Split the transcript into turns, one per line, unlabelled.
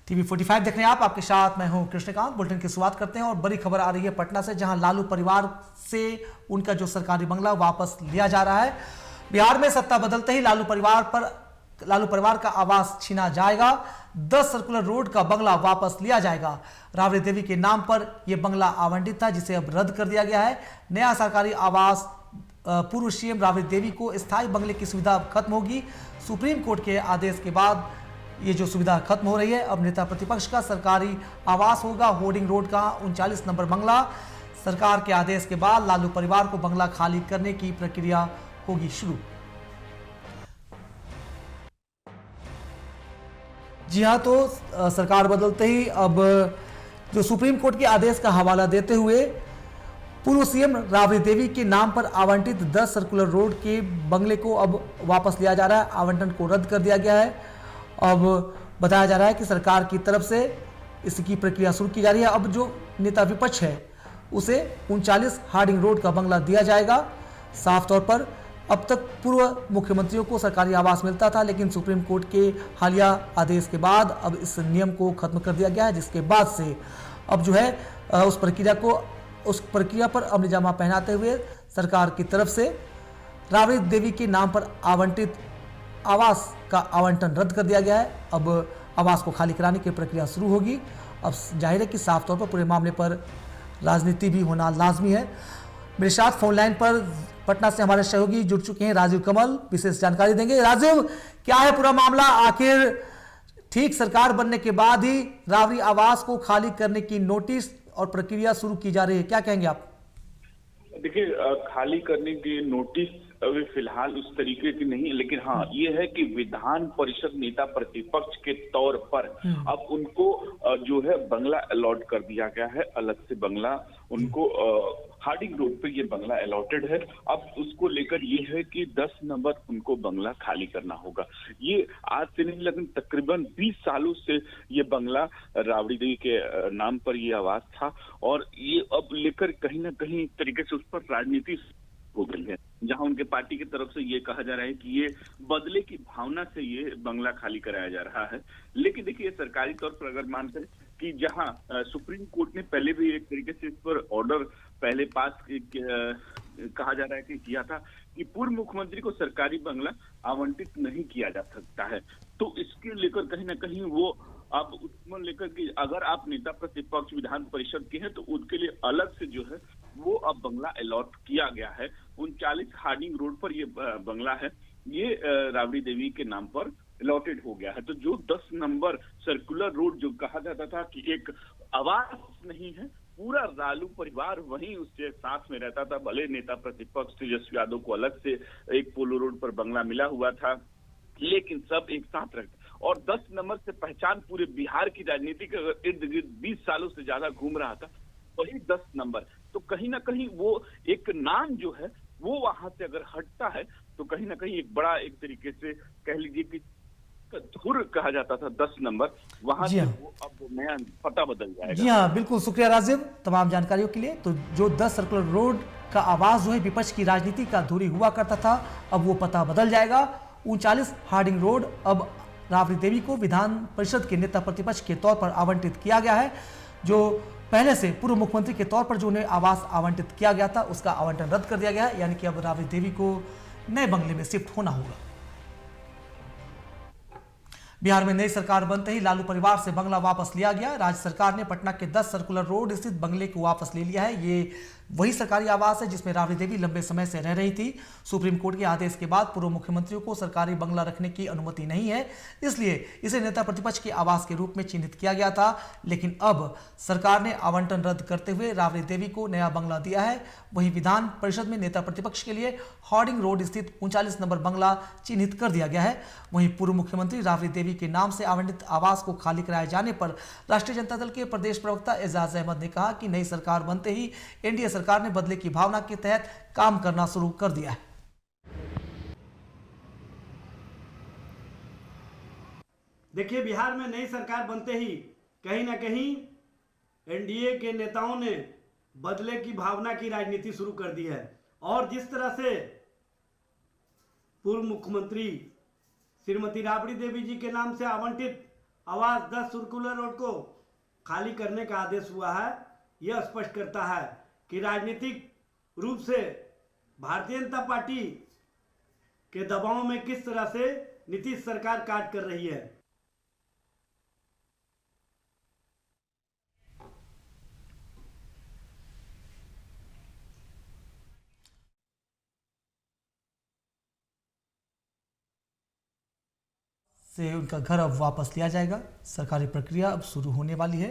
TV 45 देख रहे हैं आप, आपके साथ मैं हूं कृष्णकांत। बुलेटिन की शुरुआत करते हैं और बड़ी खबर आ रही है पटना से, जहां लालू परिवार से उनका जो सरकारी बंगला वापस लिया जा रहा है। बिहार में सत्ता बदलते ही लालू परिवार का आवास छीना जाएगा। 10 सर्कुलर रोड का बंगला वापस लिया जाएगा। राबड़ी देवी के नाम पर यह बंगला आवंटित था, जिसे अब रद्द कर दिया गया है। नया सरकारी आवास पूर्व सीएम राबड़ी देवी को स्थायी बंगले की सुविधा खत्म होगी। सुप्रीम कोर्ट के आदेश के बाद ये जो सुविधा खत्म हो रही है। अब नेता प्रतिपक्ष का सरकारी आवास होगा होर्डिंग रोड का 39 नंबर बंगला। सरकार के आदेश के बाद लालू परिवार को बंगला खाली करने की प्रक्रिया होगी शुरू। जी हाँ, तो सरकार बदलते ही अब जो सुप्रीम कोर्ट के आदेश का हवाला देते हुए पूर्व सीएम राबड़ी देवी के नाम पर आवंटित 10 सर्कुलर रोड के बंगले को अब वापस लिया जा रहा है। आवंटन को रद्द कर दिया गया है। अब बताया जा रहा है कि सरकार की तरफ से इसकी प्रक्रिया शुरू की जा रही है। अब जो नेता विपक्ष है उसे 39 हार्डिंग रोड का बंगला दिया जाएगा। साफ तौर पर अब तक पूर्व मुख्यमंत्रियों को सरकारी आवास मिलता था, लेकिन सुप्रीम कोर्ट के हालिया आदेश के बाद अब इस नियम को खत्म कर दिया गया है, जिसके बाद से अब जो है उस प्रक्रिया पर अमलीजामा पहनाते हुए सरकार की तरफ से राबड़ी देवी के नाम पर आवंटित आवास का आवंटन रद्द कर दिया गया है। अब आवास को खाली कराने की प्रक्रिया शुरू होगी। अब जाहिर है कि साफ तौर पर पूरे मामले पर राजनीति भी होना लाजमी है। मेरे साथ फोन लाइन पर पटना से हमारे सहयोगी जुड़ चुके हैं, राजीव कमल विशेष जानकारी देंगे। राजीव, क्या है पूरा मामला? आखिर ठीक सरकार बनने के बाद ही राबड़ी आवास को खाली करने की नोटिस और प्रक्रिया शुरू की जा रही है, क्या कहेंगे आप?
देखिए, खाली करने की नोटिस अभी फिलहाल उस तरीके की नहीं है, लेकिन हाँ ये है कि विधान परिषद नेता प्रतिपक्ष के तौर पर अब उनको जो है बंगला अलॉट कर दिया गया है। अलग से बंगला उनको हार्डिंग रोड पे ये बंगला अलॉटेड है। अब उसको लेकर ये है कि 10 नंबर उनको बंगला खाली करना होगा। ये आज से नहीं, लेकिन तकरीबन 20 सालों से ये बंगला राबड़ी देवी के नाम पर ये आवास था, और ये अब लेकर कहीं ना कहीं एक तरीके से उस पर राजनीति हो गई है, जहां उनके पार्टी की तरफ से ये कहा जा रहा है कि ये बदले की भावना से ये बंगला खाली कराया जा रहा है। लेकिन देखिए, सरकारी तौर पर अगर मानते हैं कि जहां सुप्रीम कोर्ट ने पहले भी एक तरीके से इस पर ऑर्डर पहले पास कहा जा रहा है कि किया था कि पूर्व मुख्यमंत्री को सरकारी बंगला आवंटित नहीं किया जा सकता है, तो इसके लेकर कहीं ना कहीं वो अब उसमें लेकर कि अगर आप नेता प्रतिपक्ष विधान परिषद के हैं तो उनके लिए अलग से जो है वो अब बंगला अलॉट किया गया है। 39 हार्डिंग रोड पर ये बंगला है, ये राबड़ी देवी के नाम पर अलॉटेड हो गया है। तो जो 10 नंबर सर्कुलर रोड जो कहा जाता था कि एक आवास नहीं है, पूरा लालू परिवार वहीं उसके साथ में रहता था। भले नेता प्रतिपक्ष तेजस्वी यादव को अलग से एक पोलो रोड पर बंगला मिला हुआ था, लेकिन सब एक साथ रहते। और 10 नंबर से पहचान पूरे बिहार की राजनीति के इर्द गिर्द 20 सालों से ज्यादा घूम रहा था, वही 10 नंबर। तो कहीं ना कहीं वो एक नाम जो है वो वहां से अगर हटता है तो कहीं ना कहीं एक बड़ा एक तरीके से कह लीजिए कि धुर कहा जाता था 10 नंबर, वहां से वो अब नया पता बदल जाएगा।
जी हाँ, बिल्कुल शुक्रिया राजीव तमाम जानकारियों के लिए। तो जो 10 सर्कुलर रोड का आवाज जो है विपक्ष की राजनीति का धुरी हुआ करता था, अब वो पता बदल जाएगा। 39 हार्डिंग रोड अब राबड़ी देवी को विधान परिषद के नेता प्रतिपक्ष के तौर पर आवंटित किया गया है। जो पहले से पूर्व मुख्यमंत्री के तौर पर जो उन्हें आवास आवंटित किया गया था, उसका आवंटन रद्द कर दिया गया है। यानी कि अब राबड़ी देवी को नए बंगले में शिफ्ट होना होगा। बिहार में नई सरकार बनते ही लालू परिवार से बंगला वापस लिया गया। राज्य सरकार ने पटना के 10 सर्कुलर रोड स्थित बंगले को वापस ले लिया है। ये वही सरकारी आवास है जिसमें राबड़ी देवी लंबे समय से रह रही थी। सुप्रीम कोर्ट के आदेश के बाद पूर्व मुख्यमंत्रियों को सरकारी बंगला रखने की अनुमति नहीं है, इसलिए इसे नेता प्रतिपक्ष के आवास के रूप में चिन्हित किया गया था। लेकिन अब सरकार ने आवंटन रद्द करते हुए राबड़ी देवी को नया बंगला दिया है। वहीं विधान परिषद में नेता प्रतिपक्ष के लिए हार्डिंग रोड स्थित 39 नंबर बंगला चिन्हित कर दिया गया है। वहीं पूर्व मुख्यमंत्री राबड़ी देवी के नाम से आवंटित आवास को खाली कराए जाने पर राष्ट्रीय जनता दल के प्रदेश प्रवक्ता एजाज अहमद ने कहा कि नई सरकार बनते ही एनडीए सरकार ने बदले की भावना के तहत काम करना शुरू कर दिया है।
देखिए, बिहार में नई सरकार बनते ही कहीं ना कहीं एनडीए के नेताओं ने बदले की भावना की राजनीति शुरू कर दी है। और जिस तरह से पूर्व मुख्यमंत्री श्रीमती राबड़ी देवी जी के नाम से आवंटित आवास 10 सर्कुलर रोड को खाली करने का आदेश हुआ है, यह स्पष्ट करता है कि राजनीतिक रूप से भारतीय जनता पार्टी के दबाव में किस तरह से नीतीश सरकार कार्य कर रही है।
से उनका घर अब वापस लिया जाएगा। सरकारी प्रक्रिया अब शुरू होने वाली है।